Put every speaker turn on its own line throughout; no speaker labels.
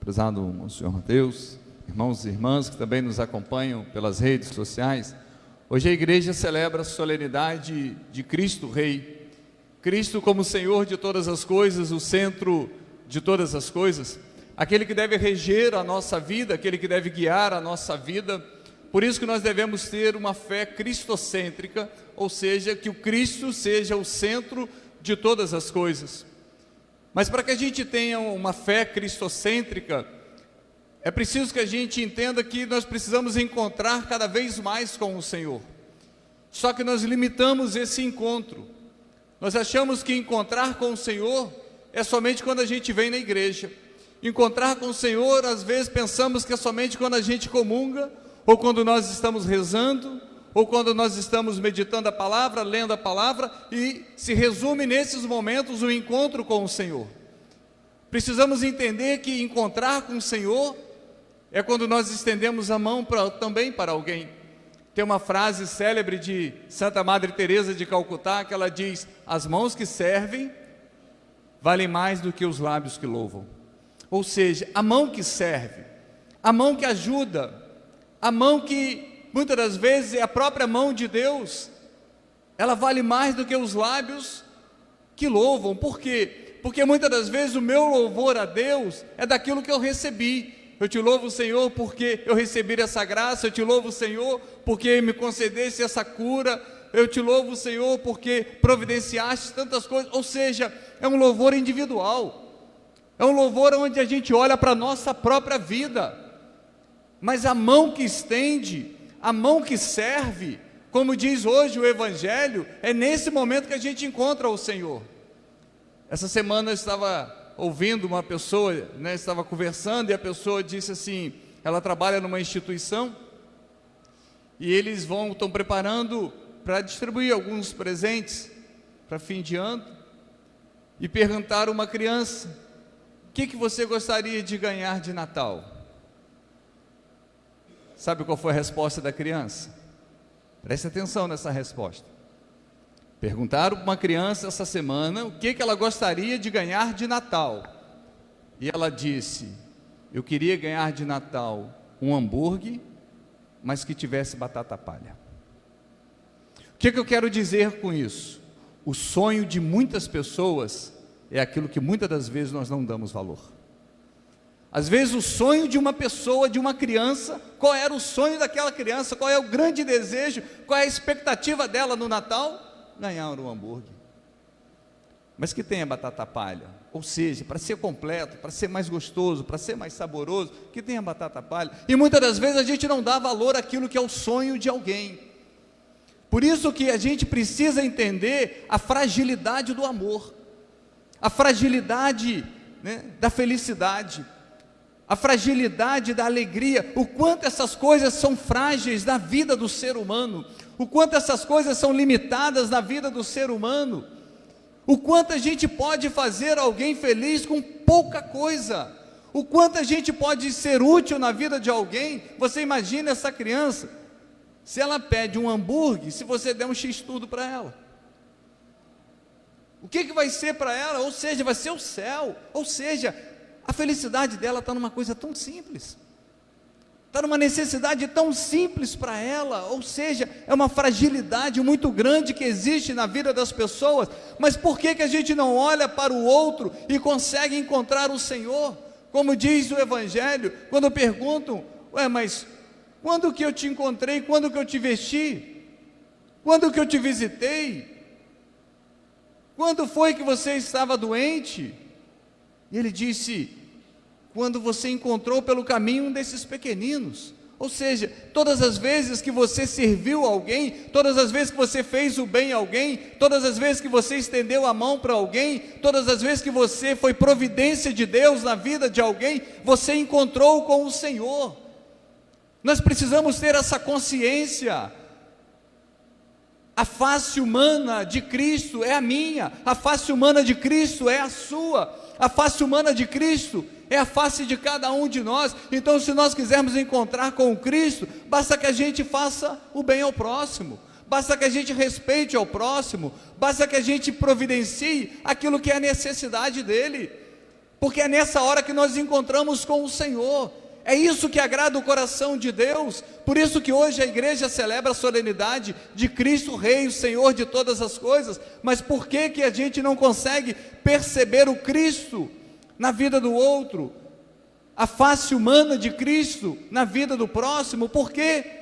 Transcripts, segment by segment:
prezado Senhor Mateus, irmãos e irmãs que também nos acompanham pelas redes sociais. Hoje a igreja celebra a solenidade de Cristo Rei, Cristo como Senhor de todas as coisas, o centro de todas as coisas, aquele que deve reger a nossa vida, aquele que deve guiar a nossa vida. Por isso que nós devemos ter uma fé cristocêntrica, ou seja, que o Cristo seja o centro de todas as coisas. Mas para que a gente tenha uma fé cristocêntrica, é preciso que a gente entenda que nós precisamos encontrar cada vez mais com o Senhor. Só que nós limitamos esse encontro. Nós achamos que encontrar com o Senhor é somente quando a gente vem na igreja. Encontrar com o Senhor, às vezes pensamos que é somente quando a gente comunga, ou quando nós estamos rezando, ou quando nós estamos meditando a palavra, lendo a palavra, e se resume nesses momentos o encontro com o Senhor. Precisamos entender que encontrar com o Senhor é quando nós estendemos a mão também para alguém. Tem uma frase célebre de Santa Madre Teresa de Calcutá, que ela diz: as mãos que servem valem mais do que os lábios que louvam. Ou seja, a mão que serve, a mão que ajuda, a mão que muitas das vezes é a própria mão de Deus, ela vale mais do que os lábios que louvam. Por quê? Porque muitas das vezes o meu louvor a Deus é daquilo que eu recebi. Eu te louvo, Senhor, porque eu recebi essa graça. Eu te louvo, Senhor, porque me concedesse essa cura. Eu te louvo, Senhor, porque providenciaste tantas coisas. Ou seja, é um louvor individual, é um louvor onde a gente olha para a nossa própria vida. Mas a mão que estende, a mão que serve, como diz hoje o Evangelho, é nesse momento que a gente encontra o Senhor. Essa semana eu estava ouvindo uma pessoa, estava conversando, e a pessoa disse assim, ela trabalha numa instituição, e eles estão preparando para distribuir alguns presentes para fim de ano, e perguntaram a uma criança: o que você gostaria de ganhar de Natal? Sabe qual foi a resposta da criança? Preste atenção nessa resposta. Perguntaram para uma criança essa semana o que ela gostaria de ganhar de Natal. E ela disse: eu queria ganhar de Natal um hambúrguer, mas que tivesse batata palha. O que eu quero dizer com isso? O sonho de muitas pessoas é aquilo que muitas das vezes nós não damos valor. Às vezes o sonho de uma pessoa, de uma criança, qual era o sonho daquela criança, qual é o grande desejo, qual é a expectativa dela no Natal? Ganhar um hambúrguer, mas que tenha batata palha, ou seja, para ser completo, para ser mais gostoso, para ser mais saboroso, que tenha batata palha. E muitas das vezes a gente não dá valor àquilo que é o sonho de alguém. Por isso que a gente precisa entender a fragilidade do amor, a fragilidade, da felicidade, a fragilidade da alegria, o quanto essas coisas são frágeis na vida do ser humano, o quanto essas coisas são limitadas na vida do ser humano, o quanto a gente pode fazer alguém feliz com pouca coisa, o quanto a gente pode ser útil na vida de alguém. Você imagina essa criança, se ela pede um hambúrguer, se você der um x-tudo para ela, o que vai ser para ela? Ou seja, vai ser o céu. Ou seja, a felicidade dela está numa coisa tão simples, está numa necessidade tão simples para ela. Ou seja, é uma fragilidade muito grande que existe na vida das pessoas. Mas por que a gente não olha para o outro e consegue encontrar o Senhor? Como diz o Evangelho, quando perguntam: mas quando que eu te encontrei, quando que eu te vesti, quando que eu te visitei, quando foi que você estava doente? E ele disse: quando você encontrou pelo caminho um desses pequeninos. Ou seja, todas as vezes que você serviu alguém, todas as vezes que você fez o bem a alguém, todas as vezes que você estendeu a mão para alguém, todas as vezes que você foi providência de Deus na vida de alguém, você encontrou com o Senhor. Nós precisamos ter essa consciência. A face humana de Cristo é a minha, a face humana de Cristo é a sua, a face humana de Cristo é a face de cada um de nós. Então, se nós quisermos encontrar com o Cristo, basta que a gente faça o bem ao próximo, basta que a gente respeite ao próximo, basta que a gente providencie aquilo que é a necessidade dele. porque é nessa hora que nós encontramos com o Senhor. É isso que agrada o coração de Deus. Por isso que hoje a igreja celebra a solenidade de Cristo Rei, o Senhor de todas as coisas. Mas por que que a gente não consegue perceber o Cristo na vida do outro, a face humana de Cristo na vida do próximo? Por quê?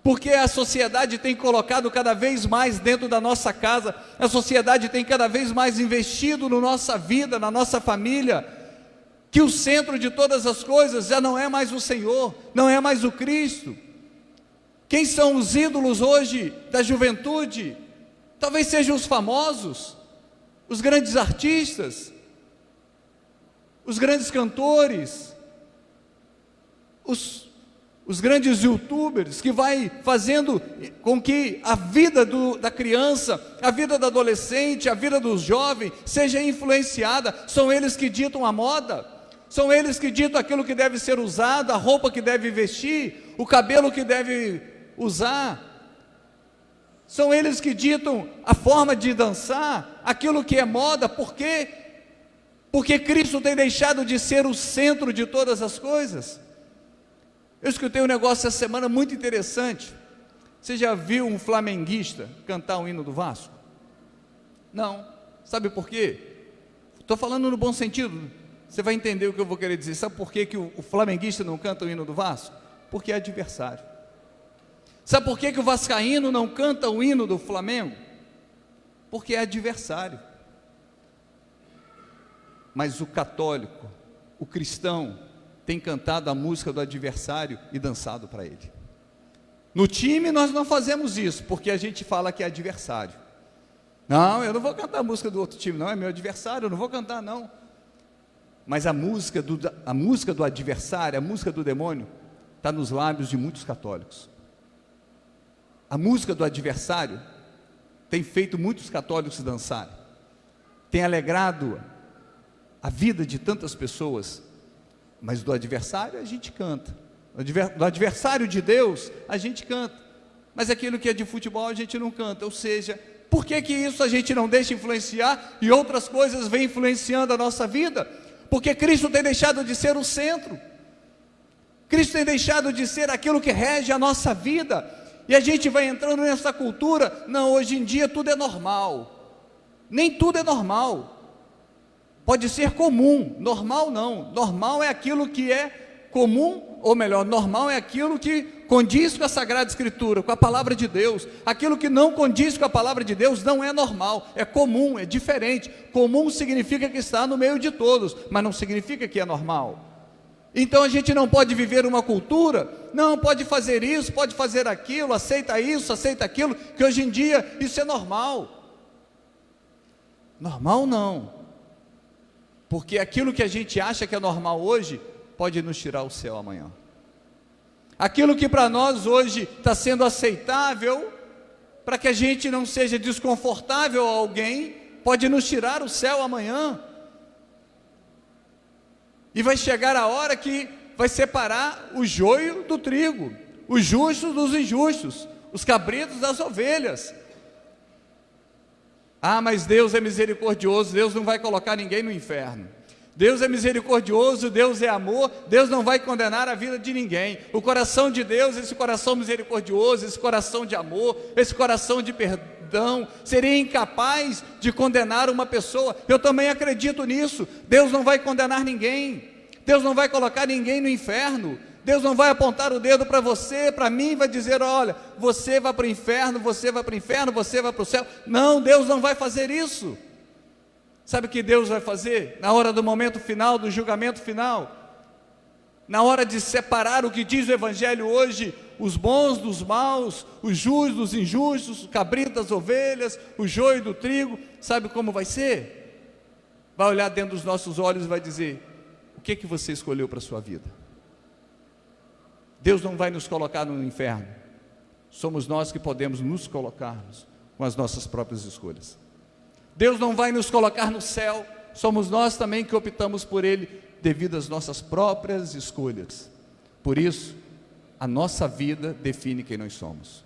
Porque a sociedade tem colocado cada vez mais dentro da nossa casa, a sociedade tem cada vez mais investido na nossa vida, na nossa família, que o centro de todas as coisas já não é mais o Senhor, não é mais o Cristo. Quem são os ídolos hoje da juventude? Talvez sejam os famosos, os grandes artistas, os grandes cantores, os grandes youtubers, que vai fazendo com que a vida da criança, a vida do adolescente, a vida do jovem seja influenciada. São eles que ditam a moda, são eles que ditam aquilo que deve ser usado, a roupa que deve vestir, o cabelo que deve usar. São eles que ditam a forma de dançar, aquilo que é moda. Por quê? Porque Cristo tem deixado de ser o centro de todas as coisas. Eu escutei um negócio essa semana muito interessante. Você já viu um flamenguista cantar o hino do Vasco? Não. Sabe por quê? Estou falando no bom sentido. Você vai entender o que eu vou querer dizer. Sabe por quê que o flamenguista não canta o hino do Vasco? Porque é adversário. Sabe por quê que o vascaíno não canta o hino do Flamengo? Porque é adversário. Mas o católico, o cristão, tem cantado a música do adversário e dançado para ele. No time nós não fazemos isso, porque a gente fala que é adversário. Não, eu não vou cantar a música do outro time, não, é meu adversário, eu não vou cantar não. Mas a música do adversário, a música do demônio, está nos lábios de muitos católicos. A música do adversário tem feito muitos católicos dançarem, tem alegrado a vida de tantas pessoas. Mas do adversário a gente canta, do adversário de Deus a gente canta, mas aquilo que é de futebol a gente não canta. Ou seja, por que que isso a gente não deixa influenciar e outras coisas vêm influenciando a nossa vida? Porque Cristo tem deixado de ser o centro, Cristo tem deixado de ser aquilo que rege a nossa vida, e a gente vai entrando nessa cultura. Não, hoje em dia tudo é normal. Nem tudo é normal. Pode ser comum, normal não. Normal é aquilo que é comum, ou melhor, normal é aquilo que condiz com a Sagrada Escritura, com a Palavra de Deus. Aquilo que não condiz com a Palavra de Deus não é normal, é comum, é diferente. Comum significa que está no meio de todos, mas não significa que é normal. Então a gente não pode viver uma cultura, não, pode fazer isso, pode fazer aquilo, aceita isso, aceita aquilo, que hoje em dia isso é normal. Normal não. Porque aquilo que a gente acha que é normal hoje, pode nos tirar o céu amanhã. Aquilo que para nós hoje está sendo aceitável, para que a gente não seja desconfortável a alguém, pode nos tirar o céu amanhã. E vai chegar a hora que vai separar o joio do trigo, os justos dos injustos, os cabritos das ovelhas. Ah, mas Deus é misericordioso, Deus não vai colocar ninguém no inferno. Deus é misericordioso, Deus é amor, Deus não vai condenar a vida de ninguém. O coração de Deus, esse coração misericordioso, esse coração de amor, esse coração de perdão, seria incapaz de condenar uma pessoa. Eu também acredito nisso. Deus não vai condenar ninguém, Deus não vai colocar ninguém no inferno. Deus não vai apontar o dedo para você, para mim, vai dizer: olha, você vai para o inferno, você vai para o inferno, você vai para o céu. Não, Deus não vai fazer isso. Sabe o que Deus vai fazer? Na hora do momento final, do julgamento final, na hora de separar o que diz o Evangelho hoje, os bons dos maus, os justos dos injustos, o cabrito das ovelhas, o joio do trigo, sabe como vai ser? Vai olhar dentro dos nossos olhos e vai dizer: o que que você escolheu para a sua vida? Deus não vai nos colocar no inferno, somos nós que podemos nos colocarmos com as nossas próprias escolhas. Deus não vai nos colocar no céu, somos nós também que optamos por Ele, devido às nossas próprias escolhas. Por isso, a nossa vida define quem nós somos.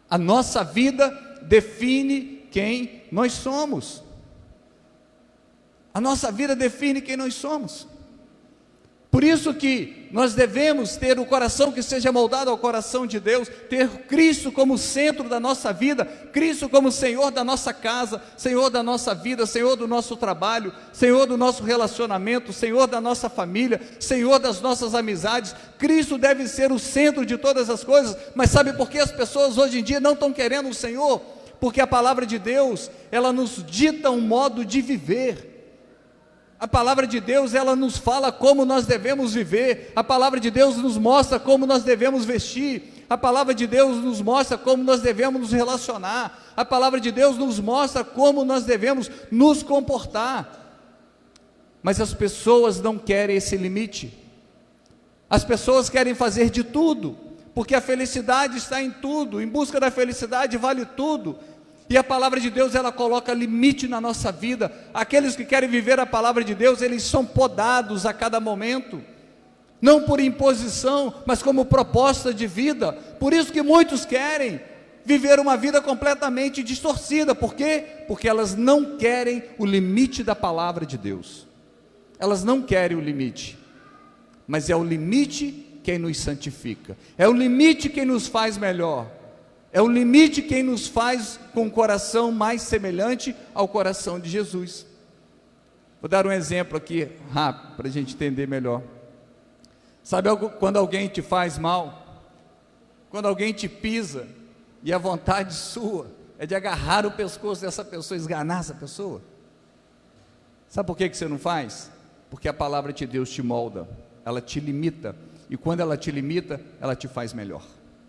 A nossa vida define quem nós somos. A nossa vida define quem nós somos. Por isso que nós devemos ter o coração que seja moldado ao coração de Deus, ter Cristo como centro da nossa vida, Cristo como Senhor da nossa casa, Senhor da nossa vida, Senhor do nosso trabalho, Senhor do nosso relacionamento, Senhor da nossa família, Senhor das nossas amizades. Cristo deve ser o centro de todas as coisas. Mas sabe por que as pessoas hoje em dia não estão querendo o Senhor? Porque a palavra de Deus, ela nos dita um modo de viver. A palavra de Deus, ela nos fala como nós devemos viver. A palavra de Deus nos mostra como nós devemos vestir. A palavra de Deus nos mostra como nós devemos nos relacionar. A palavra de Deus nos mostra como nós devemos nos comportar. Mas as pessoas não querem esse limite. As pessoas querem fazer de tudo, porque a felicidade está em tudo. Em busca da felicidade vale tudo. E a palavra de Deus, ela coloca limite na nossa vida. Aqueles que querem viver a palavra de Deus, eles são podados a cada momento, não por imposição, mas como proposta de vida. Por isso que muitos querem viver uma vida completamente distorcida. Por quê? Porque elas não querem o limite da palavra de Deus. Elas não querem o limite, mas é o limite quem nos santifica, é o limite quem nos faz melhor. É o limite quem nos faz com o coração mais semelhante ao coração de Jesus. Vou dar um exemplo aqui rápido, para a gente entender melhor. Sabe quando alguém te faz mal? Quando alguém te pisa, e a vontade sua é de agarrar o pescoço dessa pessoa, esganar essa pessoa? Sabe por que você não faz? Porque a palavra de Deus te molda, ela te limita, e quando ela te limita, ela te faz melhor.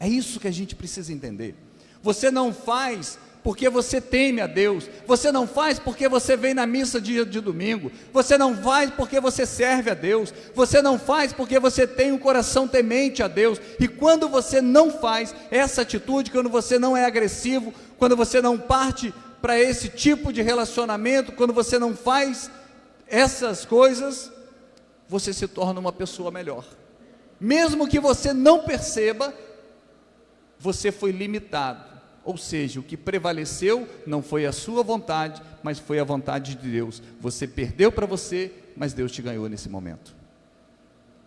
É isso que a gente precisa entender. Você não faz porque você teme a Deus, você não faz porque você vem na missa dia de domingo, você não faz porque você serve a Deus, você não faz porque você tem um coração temente a Deus. E quando você não faz essa atitude, quando você não é agressivo, quando você não parte para esse tipo de relacionamento, quando você não faz essas coisas, você se torna uma pessoa melhor. Mesmo que você não perceba, você foi limitado, ou seja, o que prevaleceu não foi a sua vontade, mas foi a vontade de Deus. Você perdeu para você, mas Deus te ganhou nesse momento.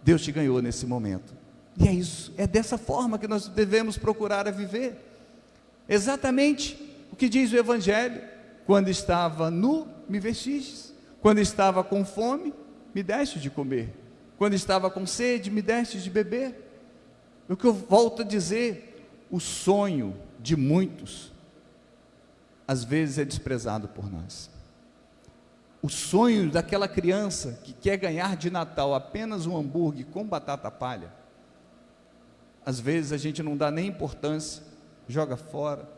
Deus te ganhou nesse momento. E é isso, é dessa forma que nós devemos procurar a viver. Exatamente o que diz o Evangelho: quando estava nu, me vestistes; quando estava com fome, me deste de comer; quando estava com sede, me deste de beber. O que eu volto a dizer, o sonho de muitos, às vezes é desprezado por nós. O sonho daquela criança que quer ganhar de Natal apenas um hambúrguer com batata palha, às vezes a gente não dá nem importância, joga fora,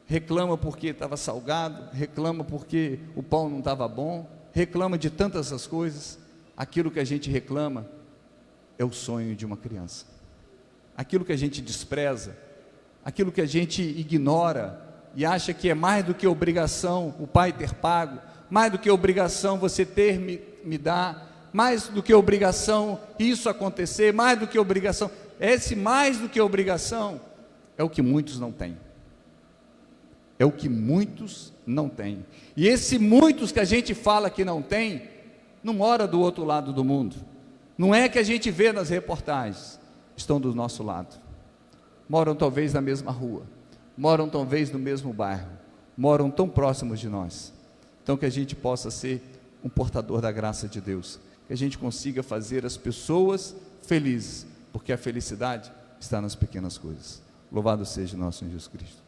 reclama porque estava salgado, reclama porque o pão não estava bom, reclama de tantas as coisas. Aquilo que a gente reclama é o sonho de uma criança. Aquilo que a gente despreza, aquilo que a gente ignora e acha que é mais do que obrigação o pai ter pago, mais do que obrigação você ter me dar, mais do que obrigação isso acontecer, mais do que obrigação, esse mais do que obrigação é o que muitos não têm. É o que muitos não têm. E esse muitos que a gente fala que não tem, não mora do outro lado do mundo. Não é que a gente vê nas reportagens, estão do nosso lado. Moram talvez na mesma rua, moram talvez no mesmo bairro, moram tão próximos de nós. Então que a gente possa ser um portador da graça de Deus, que a gente consiga fazer as pessoas felizes, porque a felicidade está nas pequenas coisas. Louvado seja o nosso Senhor Jesus Cristo.